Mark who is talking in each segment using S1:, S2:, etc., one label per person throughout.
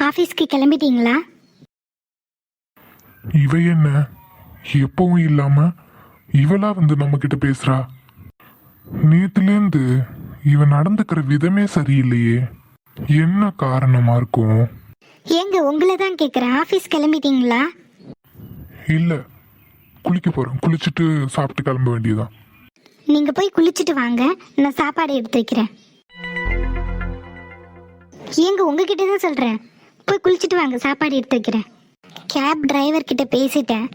S1: ஆஃபீஸ்க்கு கிளம்பிட்டீங்களா?
S2: இவ என்ன எப்பவும் இல்லாம இவளா வந்து நம்ம கிட்ட பேசுறா? நேத்துலேருந்து இவன் நடந்துக்கிற விதமே சரியில்லையே. என்ன காரணமா இருக்கும்?
S1: ஏங்க உங்களை தான் கேட்குறேன், ஆஃபீஸ் கிளம்பிட்டீங்களா?
S2: இல்ல, குளிக்க போறேன். குளிச்சுட்டு சாப்பிட்டு கிளம்ப வேண்டியதான்.
S1: நீங்க போய் குளிச்சுட்டு வாங்க, நான் சாப்பாடு எடுத்து வைக்கிறேன். ஏங்க உங்ககிட்ட தான் சொல்றேன், போய் குளிச்சுட்டு வாங்க, சாப்பாடு எடுத்து வைக்கிறேன். கேப் டிரைவர் கிட்ட பேசிட்டேன்,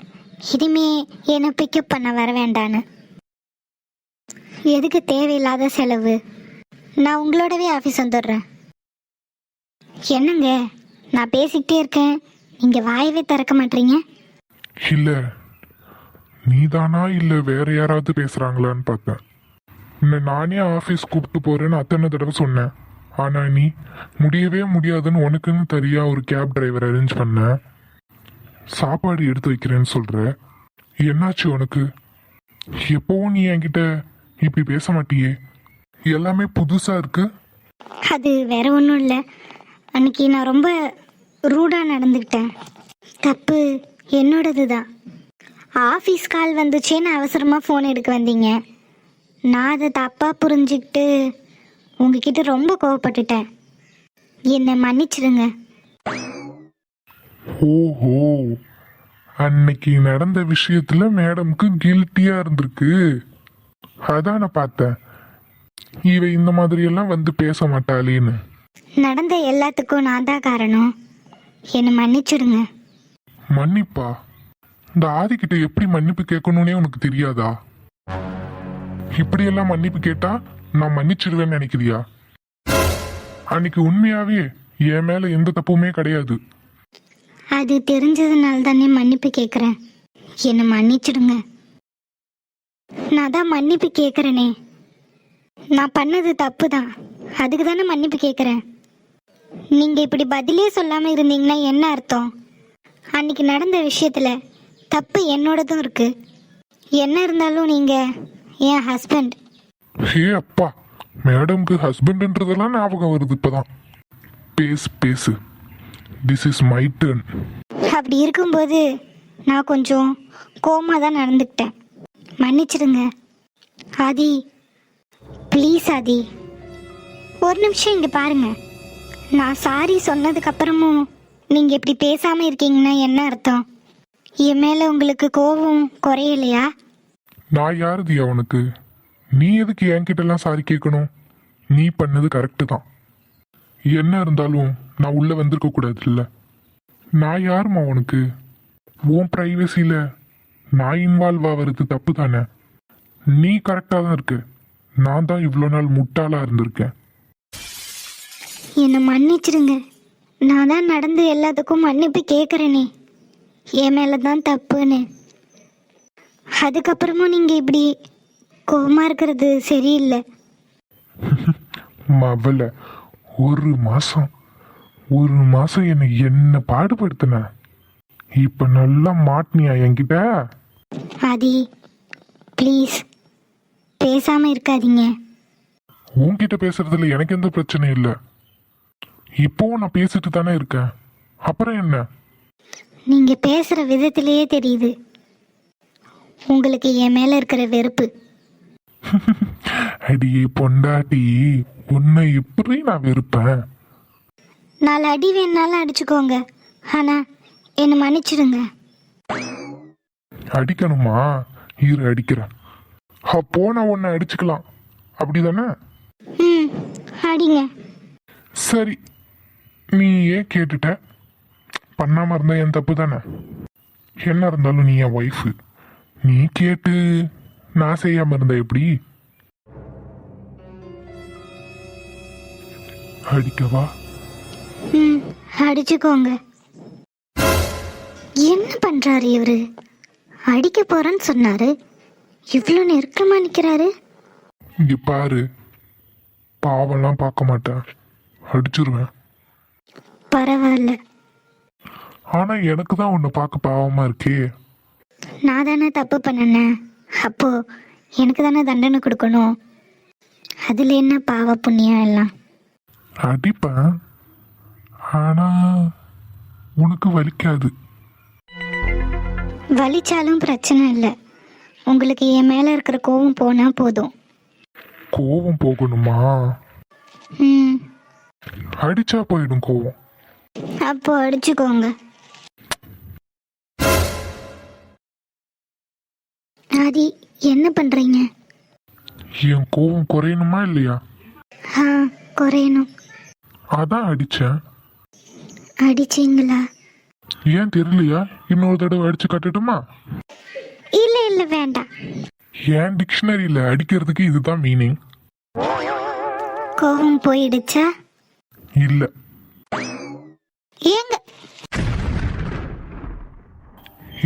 S1: இனிமே என்னை பிக்கப் பண்ண வர வேண்டான்னு. எதுக்கு தேவையில்லாத செலவு? நான் உங்களோடவே ஆஃபீஸ் வந்துடுறேன். என்னங்க நான் பேசிக்கிட்டே இருக்கேன், நீங்க வாயவே திறக்க மாட்டீங்க.
S2: இல்ல, நீதானா இல்ல வேற யாராவது பேசுறாங்களான்னு பார்த்தேன். நானே ஆஃபீஸ் கூப்பிட்டு போறேன்னு அத்தனை தடவை சொன்னேன். ஆனா நீ முடியவே முடியாதுன்னு உனக்குன்னு தெரியா ஒரு கேப் டிரைவர் அரேஞ்ச் பண்ண. சாப்பாடு எடுத்து வைக்கிறேன்னு சொல்ற. என்னாச்சு உனக்கு? எப்பவும் நீ என்கிட்ட இப்படி பேச மாட்டியே, எல்லாமே புதுசா இருக்கு.
S1: அது வேற ஒன்றும் இல்லை, அன்னைக்கு நான் ரொம்ப ரூடாக நடந்துக்கிட்டேன். தப்பு என்னோடது தான். ஆஃபீஸ் கால் வந்துச்சேன்னு அவசரமாக ஃபோன் எடுக்க வந்தீங்க. நான் அதை தப்பாக புரிஞ்சுக்கிட்டு உங்ககிட்ட ரொம்ப கோவப்பட்டுட்டேன். என்னை மன்னிச்சிடுங்க.
S2: ஓஹோ, அன்னைக்கு நடந்த விஷயத்துல மேடம்க்கு கில்ட்டியா இருந்திருக்கு. அதான் நான் பார்த்தேன், இவ இந்த மாதிரி எல்லாம் வந்து பேச மாட்டாளேன்னு.
S1: நடந்த எல்லாத்துக்கும் நான் தான் காரணம், என்னை மன்னிச்சிடுங்க.
S2: மன்னிப்பா? இந்த ஆதிக்கிட்ட எப்படி மன்னிப்பு கேட்கணும்னே உனக்கு தெரியாதா? இப்படியெல்லாம் மன்னிப்பு கேட்டா நான் மன்னிச்சிடுவேன்னு நினைக்கிறியா? அன்னைக்கு உண்மையாவே என் மேல எந்த தப்புமே கிடையாது.
S1: அது தெரிஞ்சதுனால தானே மன்னிப்பு கேட்குறேன், என்னை மன்னிச்சிடுங்க. நான் தான் மன்னிப்பு கேட்குறேனே, நான் பண்ணது தப்பு தான், அதுக்கு தானே மன்னிப்பு கேட்குறேன். நீங்கள் இப்படி பதிலே சொல்லாமல் இருந்தீங்கன்னா என்ன அர்த்தம்? அன்னைக்கு நடந்த விஷயத்தில் தப்பு என்னோடதும் இருக்கு. என்ன இருந்தாலும் நீங்கள் என் ஹஸ்பண்ட்.
S2: ஹே அப்பா, மேடம்க்கு ஹஸ்பண்ட்ன்றதெல்லாம் ஞாபகம் வருது இப்பதான். பேசு பேசு, திஸ் இஸ் மை டர்ன்.
S1: அப்படி இருக்கும்போது நான் கொஞ்சம் கோமா தான் நடந்துக்கிட்டேன், மன்னிச்சிடுங்க. ஆதி ப்ளீஸ் ஆதி, ஒரு நிமிஷம் இங்கே பாருங்க. நான் சாரி சொன்னதுக்கப்புறமும் நீங்கள் இப்படி பேசாமல் இருக்கீங்கன்னா என்ன அர்த்தம்? என் மேலே உங்களுக்கு கோபம் குறையலையா?
S2: நான் யாருதியா உனக்கு? நீ எதுக்கு என்கிட்ட எல்லாம் சாரி கேட்கணும்? நீ பண்ணது கரெக்டு தான். என்ன இருந்தாலும் நான் உள்ள வந்திருக்க கூடாது இல்ல. நான் யாருமா உனக்கு? உன் பிரைவசியில நான் இன்வால்வ் ஆகிறது தப்பு தானே. நீ கரெக்டாக தான் இருக்க, நான் தான் இவ்வளோ நாள் முட்டாளா இருந்திருக்கேன்.
S1: என்னை மன்னிச்சிடுங்க. நான் தான் நடந்து எல்லாத்துக்கும் மன்னிப்பு கேட்குறேனே, என் மேலே தான் தப்புன்னு. அதுக்கப்புறமும் நீங்கள் இப்படி கோபமாக இருக்கிறது சரியில்லை.
S2: மவள, ஒரு மாசம் என்னை என்ன பாடுபடுத்தின, இப்ப நல்லா மாட்டினியா என்கிட்ட?
S1: ஆதி ப்ளீஸ் பேசாமல் இருக்காதீங்க.
S2: உன்கிட்ட பேசுறதுல எனக்கு எந்த பிரச்சனையும் இல்லை. இப்போவும் நான் பேசிட்டு தானே இருக்கேன், அப்புறம் என்ன?
S1: நீங்கள் பேசுகிற விதத்திலேயே தெரியுது உங்களுக்கு என் மேலே இருக்கிற வெறுப்பு.
S2: அடியே பொண்டாட்டி, உன்னை எப்படி நான் வெறுப்பேன்?
S1: 4 அடி வேணாலும் அடிச்சுக்கோங்க, ஆனால் என்னை மன்னிச்சிடுங்க.
S2: அடிக்கணுமா? இரு அடிக்கிறேன். அப்போ நான் உன்னை அடிச்சுக்கலாம், அப்படிதானே?
S1: ம், அடிங்க.
S2: சரி, நீ ஏன் கேட்டுட்ட? பண்ணாம இருந்தா என் தப்பு தானே. என்ன இருந்தாலும் நீ என் ஒய்ஃபு, நீ கேட்டு நான் செய்யாம இருந்த எப்படி? அடிக்கவா?
S1: ம், அடிச்சுக்கோங்க. என்ன பண்றாரு இவரு? அடிக்க போறேன்னு சொன்னாரு, இவ்வளோ நெருக்கமா நிக்கிறாரு.
S2: இங்க பாரு, பாவம்லாம் பார்க்க மாட்டேன், அடிச்சிருவேன்.
S1: பரவாயில்ல.
S2: ஆனா எனக்கு தான் உன்னை பார்க்க பாவமா இருக்கே.
S1: நான் தானே தப்பு பண்ணேன், அப்போ எனக்கு தானே தண்டனை கொடுக்கணும். அதுல என்ன பாவ புண்ணியம் எல்லாம்?
S2: அடிப்பேன், ஆனா உனக்கு வலிக்காது.
S1: வலிச்சாலும் பிரச்சனை இல்லை. உங்களுக்கு என் மேலே இருக்கிற கோவம் போனால் போதும்.
S2: கோவம் போகணுமா?
S1: ம்,
S2: அடிச்சா போயிடும் கோவம்.
S1: அப்போ அடிச்சுக்கோங்க. ஆதி, என்ன பண்ணுறீங்க?
S2: என் கோவம் குறையணுமா இல்லையா?
S1: ஆ, குறையணும்.
S2: அதான் அடிச்சேன்.
S1: அடிச்சிங்களா?
S2: ஏன் தெரியலையா? இன்னொரு தடவை அடிச்சு காட்டட்டுமா?
S1: இல்லை இல்லை, வேண்டாம்.
S2: என் டிக்ஷனரியில அடிக்கிறதுக்கு இதுதான் மீனிங்.
S1: கோவம் போயிடுச்சா?
S2: இல்ல.
S1: ஏங்க?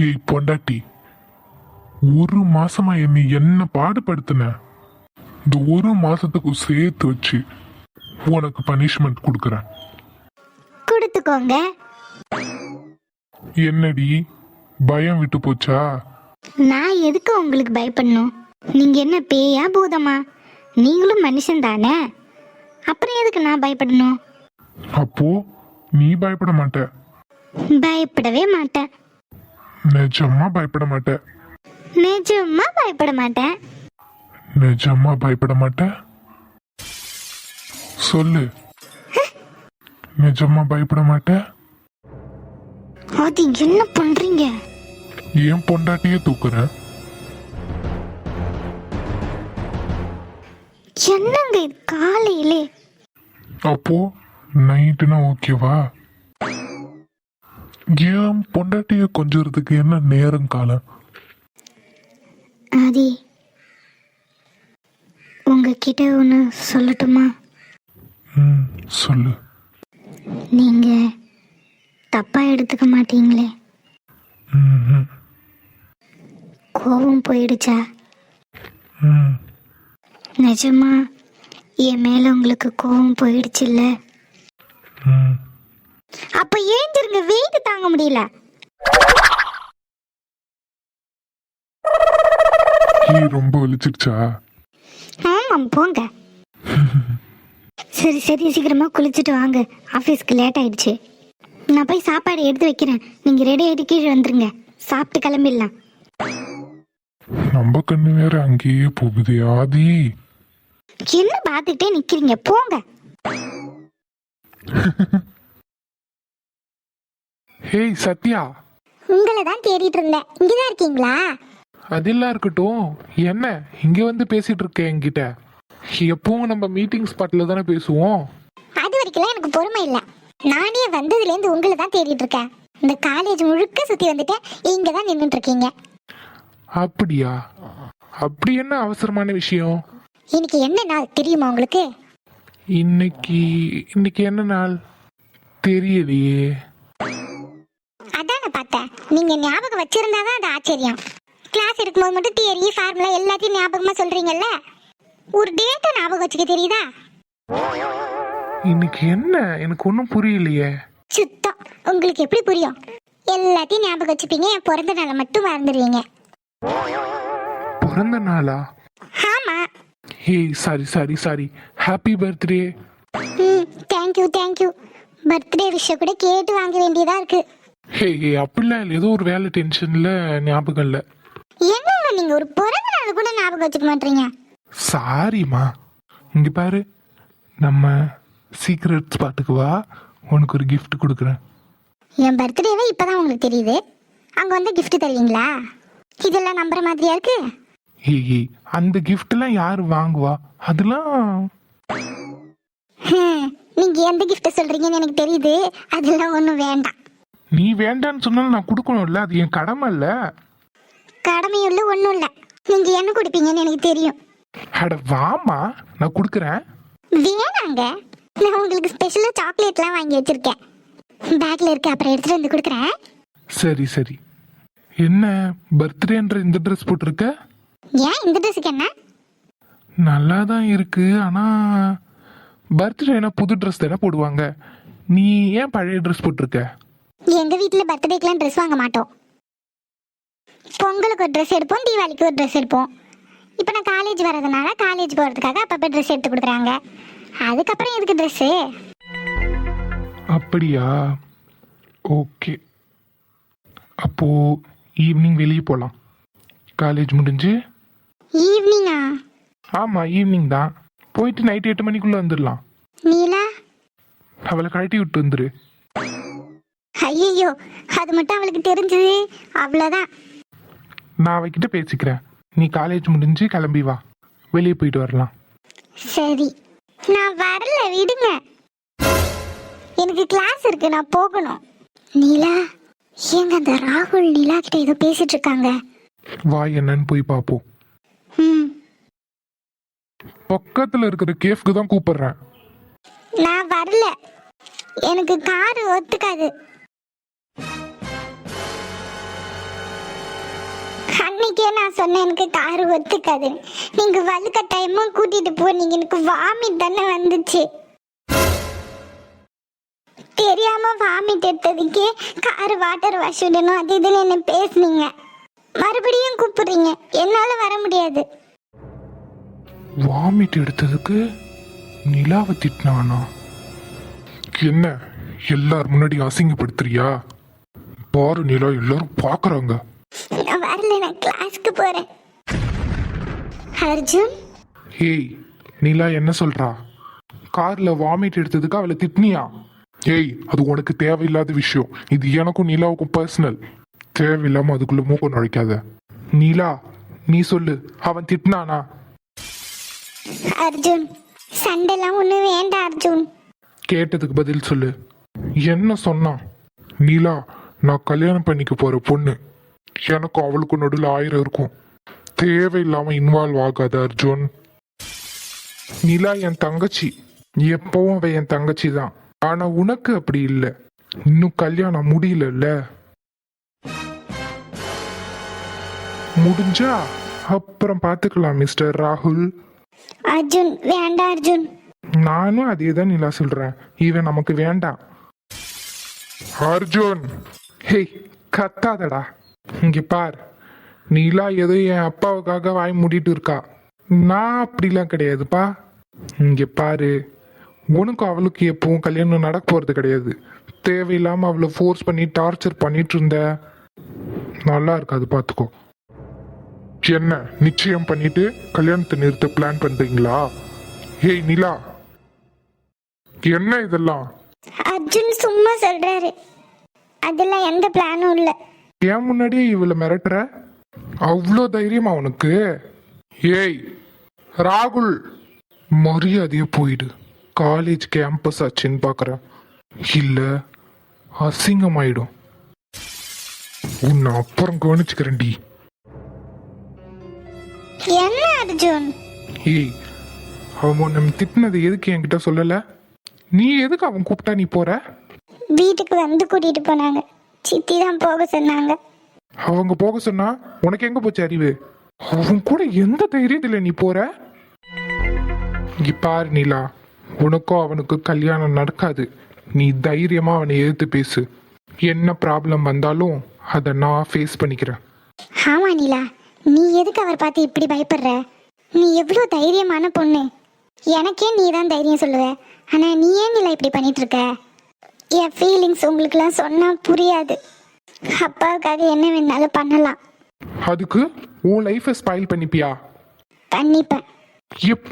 S2: ஏய் பொண்டாட்டி, ஒரு மாசமா என்னை என்ன பாடுபடுத்தின. இந்த ஒரு மாசத்துக்கு சேர்த்து வச்சு உனக்கு பனிஷ்மெண்ட் கொடுக்கறேன்.
S1: கொடுத்துக்கோங்க.
S2: என்னடி பயம் விட்டு போச்சா?
S1: நான் எதுக்கு உங்களுக்கு பயப்படணும்? நீங்க என்ன பேயா பூதமா? நீங்களும் மனுஷன் தானே, அப்புறம் எதுக்கு நான் பயப்படணும்?
S2: அப்போ நீ பயப்பட மாட்ட?
S1: பயப்படவே மாட்டேன்.
S2: நிஜமா பயப்பட மாட்ட?
S1: நிஜமா பயப்பட மாட்டேன்.
S2: நிஜமா பயப்பட மாட்ட? சொல்லு. நிஜமா பயப்பட மாட்ட?
S1: அது என்ன பண்றீங்க?
S2: ஏன் பொண்டாட்டியே தூக்குறேன்?
S1: என்னங்க இது காலையிலே?
S2: அப்போ நைட்டுனா ஓகேவா? ஏன் பொண்டாட்டிய கொஞ்சறதுக்கு என்ன நேரம் காலம்?
S1: ஆதி, உங்ககிட்ட ஒன்று சொல்லட்டுமா?
S2: சொல்லு.
S1: நீங்க தப்பா எடுத்துக்க மாட்டீங்களே?
S2: ம்ஹும்.
S1: கோவம் போயிடுச்சா?
S2: ம்.
S1: நிஜமா என் மேல உங்களுக்கு கோவம் போயிடுச்சுல்ல?
S2: ம்.
S1: அப்ப ஏஞ்சிருங்க, வெயிட் தாங்க முடியல.
S2: கீ ரொம்ப வலிச்சிருச்சா?
S1: ஆமாம், போங்க. சரி சரி, சீக்கிரமா குளிச்சுட்டு வாங்க, ஆஃபீஸ்க்கு லேட் ஆயிடுச்சு. நான் போய் சாப்பாடு எடுத்து வைக்கிறேன். நீங்க ரெடி ஆயிட்டு கீழே வந்துருங்க, சாப்பிட்டு கிளம்பிடலாம்.
S2: நம்ம கண்ணு வேற அங்கேயே போகுது. ஆதி,
S1: என்ன பார்த்துட்டே நிக்கிறீங்க? போங்க.
S3: ஹேய் சத்யா,
S1: உங்களை தான் தேடிட்டு இருந்தேன். இங்கதான் இருக்கீங்களா?
S3: அதெல்லாம் இருக்கட்டும். என்ன இங்க வந்து பேசிட்டு இருக்க என்கிட்ட? எப்பவும் நம்ம மீட்டிங் ஸ்பாட்ல தானே பேசுவோம்.
S1: அது வரைக்கும் எனக்கு பொறுமை இல்லை. நானே வந்ததுலேருந்து உங்களை தான் தேடிட்டு இருக்கேன். இந்த காலேஜ் முழுக்க சுத்தி வந்துட்டேன், இங்க தான் நின்றுட்டு இருக்கீங்க.
S3: அப்படியா? அப்படி என்ன அவசரமான விஷயம்?
S1: இன்னைக்கு என்ன நாள் தெரியுமா உங்களுக்கு?
S3: இன்னைக்கு இன்னைக்கு என்ன நாள் தெரியலையே.
S1: அதான் நான் பார்த்தேன். நீங்க ஞாபகம் வச்சிருந்தாதான் அது ஆச்சரியம். கிளாஸ் எடுக்கும்போது மட்டும் தியரி ஃபார்முலா எல்லாத்தையும் ஞாபகமா சொல்றீங்கல்ல, ஒரு டேட்டை ஞாபகம் வச்சுக்க தெரியுதா?
S3: இன்னைக்கு என்ன? எனக்கு ஒன்றும் புரியலையே.
S1: சுத்தம், உங்களுக்கு எப்படி புரியும்? எல்லாத்தையும் ஞாபகம் வச்சுப்பீங்க, என் பிறந்த நாளை மட்டும் மறந்துடுவீங்க.
S3: பிறந்த நாளா?
S1: ஆமா.
S3: Hey sorry sorry sorry, happy birthday.
S1: Thank you thank you. Birthday விஷயம் கூட கேட்டு வாங்க வேண்டியதா இருக்கு.
S3: ஹே அப்படிலாம் இல்லை, ஏதோ ஒரு வேலை டென்ஷன்ல ஞாபகம் இல்லை.
S1: என்னங்க நீங்க ஒரு பிறந்த நாள் கூட ஞாபகம் வச்சுக்க மாட்டீங்க?
S3: சாரிம்மா. இங்க பாரு, நம்ம சீக்ரெட் ஸ்பாட்டுக்கு வா, உனக்கு ஒரு gift கொடுக்குறேன்.
S1: என் பர்த்டேவே இப்பதான் உங்களுக்கு தெரியுது, அங்க வந்து gift தருவீங்களா? இதெல்லாம் நம்புற மாதிரியா இருக்கு?
S3: ஏய் அந்த கிஃப்ட்லாம் யார் வாங்குவா? அதெல்லாம்
S1: நீங்க எந்த gift சொல்றீங்கன்னு எனக்கு தெரியுது, அதெல்லாம் ஒண்ணும் வேண்டாம்.
S3: நீ வேண்டான்னு சொன்னாலும் நான் கொடுக்கணும்ல, அது என் கடமை இல்ல.
S1: கடமையுள்ள ஒண்ணும் இல்ல, நீங்க என்ன கொடுப்பீங்கன்னு எனக்கு தெரியும்.
S3: அட வாமா, நான் கொடுக்குறேன்.
S1: வேணாங்க, நான் உங்களுக்கு ஸ்பெஷலா சாக்லேட்லாம் வாங்கி வச்சிருக்கேன், பேக்ல இருக்கு, அப்புறம் எடுத்துட்டு வந்து கொடுக்குறேன்.
S3: சரி சரி. என்ன பர்த்டேன்ற இந்த ட்ரெஸ் போட்டிருக்க?
S1: ஏன் இந்த ட்ரெஸ்ஸுக்கு என்ன?
S3: நல்லா தான் இருக்கு, ஆனா பர்த்டேனா புது ட்ரெஸ் தானே போடுவாங்க, நீ ஏன் பழைய ட்ரெஸ் போட்டிருக்க?
S1: எங்க வீட்டுல பர்த்டேக்கெல்லாம் ட்ரெஸ் வாங்க மாட்டோம். பொங்கலுக்கு ஒரு ட்ரெஸ் எடுப்போம், தீபாவளிக்கு ஒரு ட்ரெஸ் எடுப்போம். இப்போ நான் காலேஜ் வரதுனால காலேஜ் போகிறதுக்காக அப்பப்போ ட்ரெஸ் எடுத்து கொடுக்குறாங்க. அதுக்கப்புறம் எதுக்கு ட்ரெஸ்ஸு?
S3: அப்படியா? ஓகே, அப்போ ஈவினிங் வெளியே போகலாம். காலேஜ் முடிஞ்சு.
S1: ஈவினிங்கா?
S3: ஆமாம், ஈவினிங் தான். போயிட்டு நைட்டு 8 மணிக்குள்ளே வந்துடலாம்.
S1: நீலா?
S3: அவளை கழட்டி விட்டு வந்துரு.
S1: ஐயோ, அது மட்டும் அவளுக்கு தெரிஞ்சது அவ்வளோதான்.
S3: நான் அவகிட்ட பேசிக்கிறேன். நீ காலேஜ் முடிஞ்சு கிளம்பி வா, வெளியே போயிட்டு வரலாம்.
S1: சரி, நான் வரல, விடுங்க. எனக்கு கிளாஸ் இருக்கு, நான் போகணும். நீலா, ஏங்க அந்த ராகுல் நீலா கிட்ட ஏதோ பேசிட்டு இருக்காங்க.
S3: வா, என்னன்னு போய் பார்ப்போம்.
S1: ம்,
S3: பக்கத்தில் இருக்கிற கேஃப்க்கு தான் கூப்பிடுறேன்.
S1: நான் வரல, எனக்கு காரு ஒத்துக்காது. அன்னைக்கே நான் சொன்னேன் எனக்கு காரு ஒத்துக்காது. நீங்க வழுக்க டைமும் கூட்டிட்டு போனீங்க, எனக்கு வாமிட் தானே வந்துச்சு. தெரியாம வாமிட் எடுத்ததுக்கே காரு வாட்டர் வாஷ் விடணும் அது இதுன்னு என்ன பேசுனீங்க. மறுபடியும் கூப்பிடுறீங்க, என்னால வர முடியாது.
S3: வாமிட் எடுத்ததுக்கு நிலாவை திட்டினானா? என்ன எல்லார் முன்னாடி அசிங்கப்படுத்துறியா? பாரு நிலா, எல்லாரும் பாக்குறாங்க.
S1: நான் வரல, நான் கிளாஸ்க்கு போறேன். அர்ஜுன்,
S3: ஏய், நிலா என்ன சொல்றா? கார்ல வாமிட் எடுத்ததுக்கு அவளை திட்டினியா? ஏய், அது உனக்கு தேவையில்லாத விஷயம். இது எனக்கும் நிலாவுக்கும் பர்சனல். தேவையில்லாம அதுக்குள்ள மூக்க நுழைக்காத. நிலா, நீ சொல்லு, அவன் திட்டினானா?
S1: அர்ஜுன், சண்டைலாம் ஒண்ணு வேண்டாம் அர்ஜுன்.
S3: கேட்டதுக்கு பதில் சொல்லு. என்ன சொன்னான்? நிலா, நான் கல்யாணம் பண்ணிக்க போற பொண்ணு. எனக்கும் அவளுக்கும் நடுவில் 1000 இருக்கும். தேவையில்லாம இன்வால்வ் ஆகாத அர்ஜுன். நிலா என் தங்கச்சி, எப்பவும் அவ என் தங்கச்சி தான். ஆனா உனக்கு அப்படி இல்லை. இன்னும் கல்யாணம் முடியல. முடிஞ்சா அப்புறம் பாத்துக்கலாம் மிஸ்டர் ராகுல்.
S1: அர்ஜுன், வேண்டாம் அர்ஜுன்.
S3: நானும் அதே தான் நிலா சொல்றேன். இவன் நமக்கு வேண்டாம். அர்ஜுன், ஹேய், கத்தாதடா. இங்க பார், நிலா ஏதோ என் அப்பாவுக்காக வாய் மூடிட்டு இருக்கா. நான் அப்படிலாம் கிடையாதுப்பா. இங்க பாரு, உனக்கும் அவளுக்கு எப்பவும் கல்யாணம் நடக்க போறது கிடையாது. தேவையில்லாம அவளை ஃபோர்ஸ் பண்ணி டார்ச்சர் பண்ணிட்டு இருந்த நல்லா இருக்காது, பாத்துக்கோ. என்ன நிச்சயம் பண்ணிட்டு கல்யாணத்தை நிறுத்த பிளான் பண்றீங்களா? ஏய் நிலா, என்ன இதெல்லாம்?
S1: அர்ஜுன் சும்மா சொல்றாரு, அதெல்லாம் எந்த பிளானும் இல்ல.
S3: ஏன் முன்னாடியே இவளை மிரட்டுற? அவ்வளோ தைரியமா உனக்கு? ஏய் ராகுல், மரியாதையா போயிடு. காலேஜ் கேம்பஸ் ஆச்சுன்னு பாக்குறேன், இல்ல அசிங்கமாயிடும். உன்னை அப்புறம் கவனிச்சுக்கிறேன்டி.
S1: என்ன அர்ஜுன்?
S3: ஏய், அவன் நம்ம திட்டினது எதுக்கு என்கிட்ட சொல்லல? நீ எதுக்கு அவன் கூப்பிட்டா நீ போற?
S1: வீட்டுக்கு வந்து கூட்டிட்டு போனாங்க, சித்தி தான் போக சொன்னாங்க.
S3: அவங்க போக சொன்னா உனக்கு எங்க போச்சு அறிவு? அவன் கூட எந்த தைரியத்துல நீ போற? இங்க பாரு நிலா, உனக்கும் அவனுக்கு கல்யாணம் நடக்காது. நீ தைரியமா அவனை எதிர்த்து பேசு. என்ன ப்ராப்ளம் வந்தாலும் அதை நான் ஃபேஸ் பண்ணிக்கிறேன்.
S1: ஆமா நிலா, நீ எதுக்கு அவர் பார்த்து இப்படி பயப்படுற? நீ எவ்வளோ தைரியமான பொண்ணு. எனக்கே நீ தான் தைரியம் சொல்லுவ, ஆனா நீ ஏன் நிலா இப்படி பண்ணிட்டு இருக்க? என் ஃபீலிங்ஸ் உங்களுக்குலாம் சொன்னா புரியாது. அப்பாவுக்காக என்ன வேணாலும் பண்ணலாம்.
S3: அதுக்கு உன் லைஃபை ஸ்பாயில் பண்ணிப்பியா?
S1: பண்ணிப்பேன்.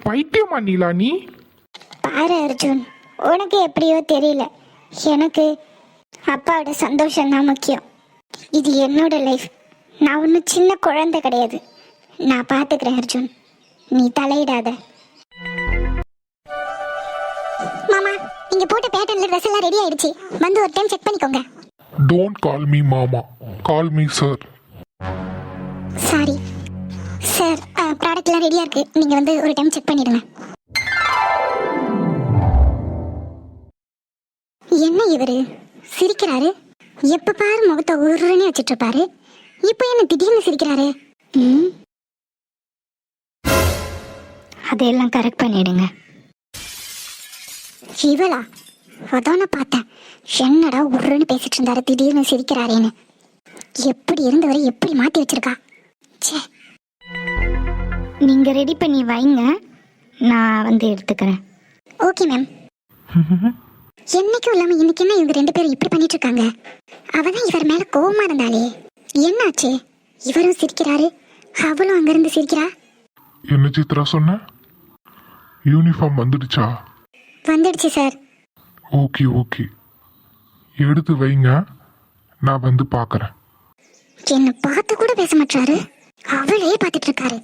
S3: பைத்தியமா நீலா நீ?
S1: பாரு அர்ஜுன், உனக்கு எப்படியோ தெரியல, எனக்கு அப்பாவோட சந்தோஷம் தான் முக்கியம். இது என்னோட லைஃப். நான் ஒன்றும் சின்ன குழந்தை கிடையாது. நான் பார்த்துக்கிறேன் அர்ஜுன், நீ தலையிடாத. மாமா, நீங்க போட்ட பேட்டர்ன்ல ட்ரெஸ் எல்லாம் ரெடி ஆயிடுச்சு, வந்து ஒரு டைம் செக் பண்ணிக்கோங்க.
S2: டோன்ட் கால் மீ மாமா, call me sir.
S1: Sorry sir, product எல்லாம் ரெடியா இருக்கு, நீங்க வந்து ஒரு டைம் செக் பண்ணிடுங்க. என்ன இவரு சிரிக்கிறாரு? எப்ப பாரு முகத்தை உருன்னு வச்சிட்டு இருப்பாரு, இப்போ என்ன திடீர்னு சிரிக்கிறாரு? அதையெல்லாம் கரெக்ட் பண்ணிடுங்க. இவளா? அதான பார்த்தேன், என்னடா உருன்னு பேசிட்டு இருந்தாரு, திடீர்னு சிரிக்கிறாரேன்னு. எப்படி இருந்தவரை எப்படி மாத்தி வச்சிருக்கா. ச்சே. நீங்க ரெடி பண்ணி வைங்க, நான் வந்து எடுத்துக்கிறேன். Okay ma'am. என்னைக்கும் இல்லாம இன்னைக்கு என்ன இவங்க 2 பேரும் இப்படி பண்ணிட்டு இருக்காங்க? அவதான் இவர் மேல கோவமா இருந்தாளே, என்னாச்சு? இவரும் சிரிக்கிறாரு, அவளும் அங்கிருந்து சிரிக்கிறா.
S2: என்ன சித்ரா சொன்ன? யூனிஃபார்ம் வந்துடுச்சா?
S1: வந்துடுச்சு சார்.
S2: ஓகே ஓகே, எடுத்து வைங்க, நான் வந்து பார்க்கறேன்.
S1: என்ன பார்த்து கூட பேச மாட்டாரு, அவளே பார்த்துட்டு இருக்காரு.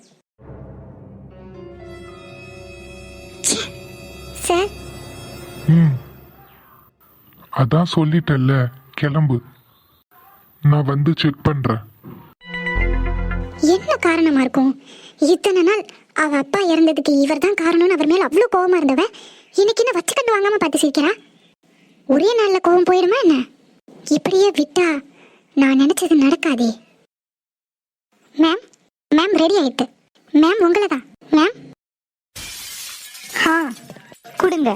S1: ச்சே. சார்,
S2: ம், அதான் சொல்லிட்டல்ல, கிளம்பு. நான் வந்து செக் பண்றேன்.
S1: என்ன காரணமா இருக்கும்? இத்தனை நாள் அவ அப்பா இறந்ததுக்கு இவர் தான் காரணம்னு அவர் மேல அவ்வளவு கோவமா இருந்தவ இன்னைக்கு என்ன வச்சு கண்டு வாங்காம பார்த்து சிரிக்கிறா. ஒரே நாள்ல கோவம் போயிருமா என்ன? இப்படியே விட்டா நான் நினைச்சது நடக்காதே. மேம், மேம் ரெடி ஆயிட்டு. மேம் உங்களை தான் மேம். கொடுங்க.